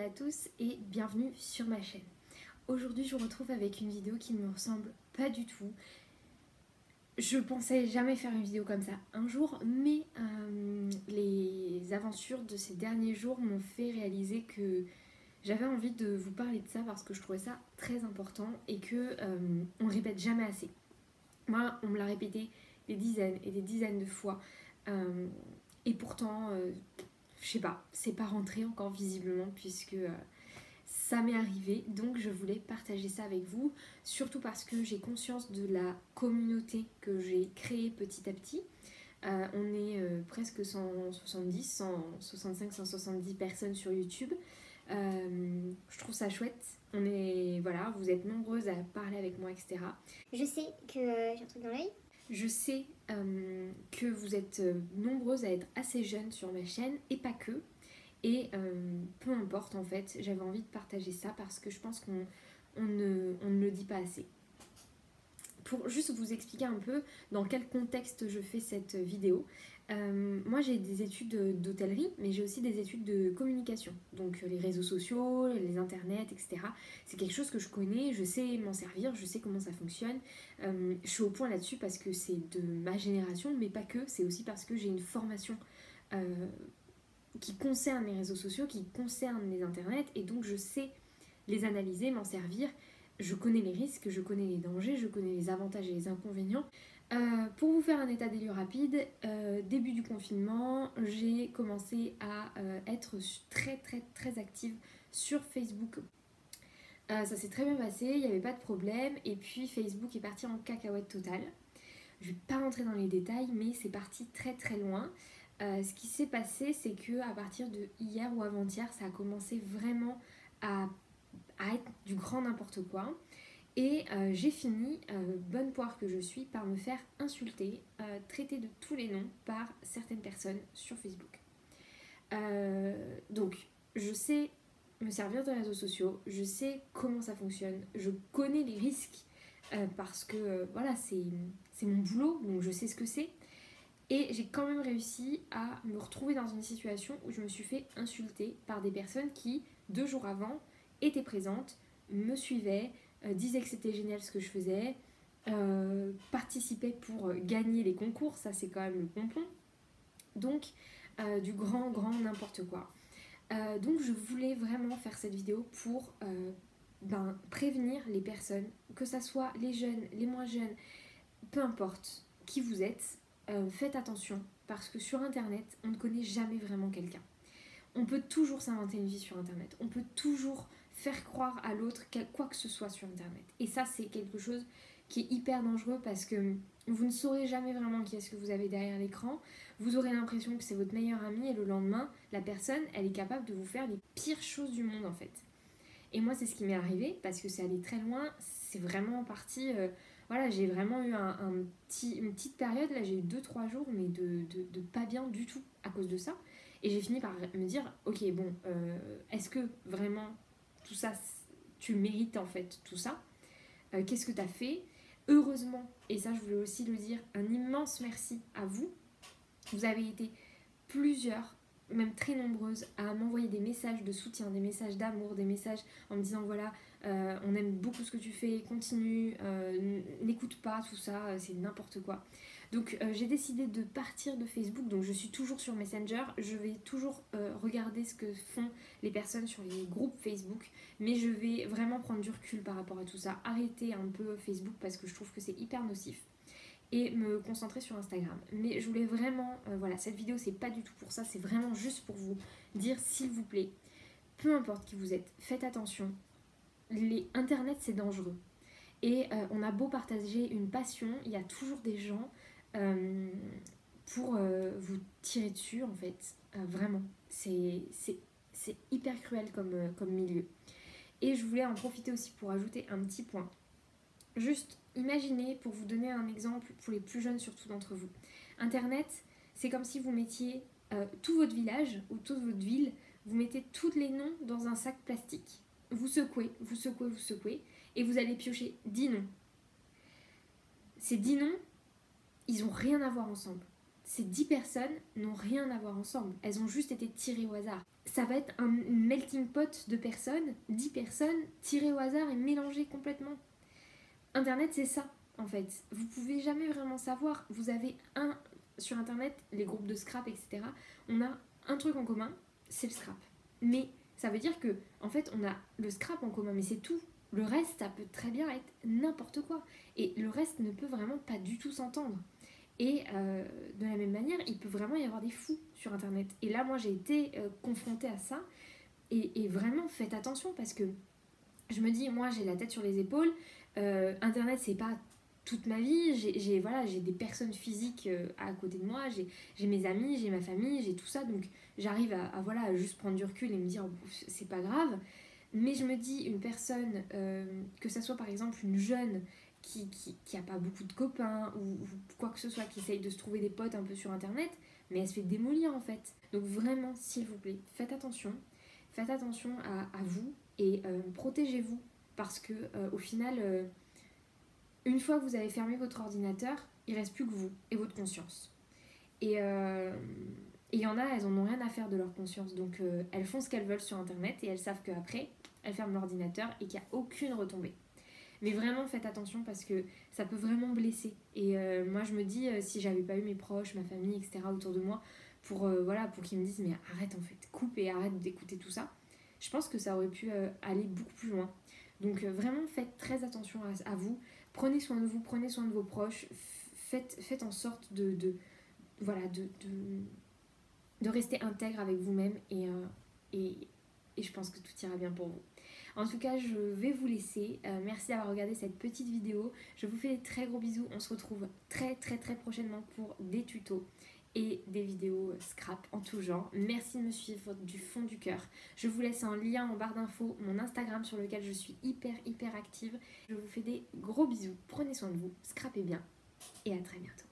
à tous et bienvenue sur ma chaîne. Aujourd'hui je vous retrouve avec une vidéo qui ne me ressemble pas du tout. Je pensais jamais faire une vidéo comme ça un jour, mais les aventures de ces derniers jours m'ont fait réaliser que j'avais envie de vous parler de ça parce que je trouvais ça très important et que on le répète jamais assez. Moi on me l'a répété des dizaines et des dizaines de fois et pourtant je sais pas, c'est pas rentré encore visiblement puisque ça m'est arrivé, donc je voulais partager ça avec vous, surtout parce que j'ai conscience de la communauté que j'ai créée petit à petit. On est presque 170, 165, 170 personnes sur YouTube. Je trouve ça chouette. On est, voilà, vous êtes nombreuses à parler avec moi, etc. Je sais que j'ai un truc dans l'œil. Je sais que vous êtes nombreuses à être assez jeunes sur ma chaîne, et pas que. Et peu importe en fait, j'avais envie de partager ça parce que je pense qu'on ne le dit pas assez. Pour juste vous expliquer un peu dans quel contexte je fais cette vidéo, moi j'ai des études d'hôtellerie, mais j'ai aussi des études de communication. Donc les réseaux sociaux, les internets, etc. C'est quelque chose que je connais, je sais m'en servir, je sais comment ça fonctionne. Je suis au point là-dessus parce que c'est de ma génération, mais pas que, c'est aussi parce que j'ai une formation qui concerne les réseaux sociaux, qui concerne les internets, et donc je sais les analyser, m'en servir. Je connais les risques, je connais les dangers, je connais les avantages et les inconvénients. Pour vous faire un état des lieux rapide, début du confinement, j'ai commencé à être très active sur Facebook. Ça s'est très bien passé, il n'y avait pas de problème, et puis Facebook est parti en cacahuète totale. Je ne vais pas rentrer dans les détails, mais c'est parti très loin. Ce qui s'est passé, c'est que à partir de hier ou avant-hier, ça a commencé vraiment à être du grand n'importe quoi. Et j'ai fini, bonne poire que je suis, par me faire insulter, traiter de tous les noms par certaines personnes sur Facebook. Donc, je sais me servir des réseaux sociaux, je sais comment ça fonctionne, je connais les risques parce que voilà, c'est mon boulot, donc je sais ce que c'est. Et j'ai quand même réussi à me retrouver dans une situation où je me suis fait insulter par des personnes qui, 2 jours avant, étaient présentes, me suivaient, disaient que c'était génial ce que je faisais, participaient pour gagner les concours, ça c'est quand même le pompon. Donc, du grand n'importe quoi. Donc je voulais vraiment faire cette vidéo pour prévenir les personnes, que ça soit les jeunes, les moins jeunes, peu importe qui vous êtes, faites attention parce que sur internet on ne connaît jamais vraiment quelqu'un. On peut toujours s'inventer une vie sur internet, on peut toujours faire croire à l'autre quoi que ce soit sur internet, et ça c'est quelque chose qui est hyper dangereux parce que vous ne saurez jamais vraiment qui est-ce que vous avez derrière l'écran. Vous aurez l'impression que c'est votre meilleur ami et le lendemain la personne elle est capable de vous faire les pires choses du monde en fait. Et moi c'est ce qui m'est arrivé parce que c'est allé très loin, c'est vraiment parti voilà, j'ai vraiment eu une petite période, là j'ai eu 2-3 jours mais de pas bien du tout à cause de ça. Et j'ai fini par me dire ok bon est-ce que vraiment tout ça tu mérites en fait tout ça, qu'est-ce que t'as fait. Heureusement, et ça je voulais aussi le dire, un immense merci à vous. Vous avez été plusieurs, même très nombreuses, à m'envoyer des messages de soutien, des messages d'amour, des messages en me disant voilà, on aime beaucoup ce que tu fais, continue, n'écoute pas tout ça, c'est n'importe quoi. Donc j'ai décidé de partir de Facebook, donc je suis toujours sur Messenger, je vais toujours regarder ce que font les personnes sur les groupes Facebook, mais je vais vraiment prendre du recul par rapport à tout ça, arrêter un peu Facebook parce que je trouve que c'est hyper nocif, et me concentrer sur Instagram. Mais je voulais vraiment, voilà, cette vidéo c'est pas du tout pour ça, c'est vraiment juste pour vous dire s'il vous plaît, peu importe qui vous êtes, faites attention, Internet c'est dangereux. Et on a beau partager une passion, il y a toujours des gens pour vous tirer dessus en fait, vraiment. C'est hyper cruel comme milieu. Et je voulais en profiter aussi pour ajouter un petit point. Juste imaginez, pour vous donner un exemple, pour les plus jeunes surtout d'entre vous. Internet, c'est comme si vous mettiez tout votre village ou toute votre ville, vous mettez tous les noms dans un sac plastique. Vous secouez, et vous allez piocher 10 noms. Ces 10 noms, ils n'ont rien à voir ensemble. ces 10 personnes n'ont rien à voir ensemble. Elles ont juste été tirées au hasard. Ça va être un melting pot de personnes, 10 personnes tirées au hasard et mélangées complètement. Internet, c'est ça, en fait. Vous pouvez jamais vraiment savoir. Vous avez sur Internet, les groupes de scrap, etc. On a un truc en commun, c'est le scrap. Mais ça veut dire que, en fait, on a le scrap en commun, mais c'est tout. Le reste, ça peut très bien être n'importe quoi. Et le reste ne peut vraiment pas du tout s'entendre. Et de la même manière, il peut vraiment y avoir des fous sur Internet. Et là, moi, j'ai été confrontée à ça. Et vraiment, faites attention parce que je me dis, moi, j'ai la tête sur les épaules. Internet, c'est pas toute ma vie. J'ai des personnes physiques à côté de moi. J'ai mes amis, j'ai ma famille, j'ai tout ça. Donc, j'arrive à juste prendre du recul et me dire, c'est pas grave. Mais je me dis, une personne, que ça soit par exemple une jeune qui a pas beaucoup de copains ou quoi que ce soit, qui essaye de se trouver des potes un peu sur Internet, mais elle se fait démolir en fait. Donc vraiment, s'il vous plaît, faites attention à vous et protégez-vous parce que au final, une fois que vous avez fermé votre ordinateur, il reste plus que vous et votre conscience. Et il y en a, elles en ont rien à faire de leur conscience, donc elles font ce qu'elles veulent sur Internet et elles savent qu'après, elles ferment l'ordinateur et qu'il n'y a aucune retombée. Mais vraiment, faites attention parce que ça peut vraiment blesser. Et moi, je me dis, si j'avais pas eu mes proches, ma famille, etc. autour de moi, pour qu'ils me disent, mais arrête en fait, coupe et arrête d'écouter tout ça, je pense que ça aurait pu aller beaucoup plus loin. Donc vraiment, faites très attention à vous. Prenez soin de vous, prenez soin de vos proches. Faites en sorte de rester intègre avec vous-même et je pense que tout ira bien pour vous. En tout cas, je vais vous laisser. Merci d'avoir regardé cette petite vidéo. Je vous fais des très gros bisous. On se retrouve très très très prochainement pour des tutos et des vidéos scrap en tout genre. Merci de me suivre du fond du cœur. Je vous laisse un lien en barre d'infos, mon Instagram sur lequel je suis hyper active. Je vous fais des gros bisous. Prenez soin de vous, scrapez bien et à très bientôt.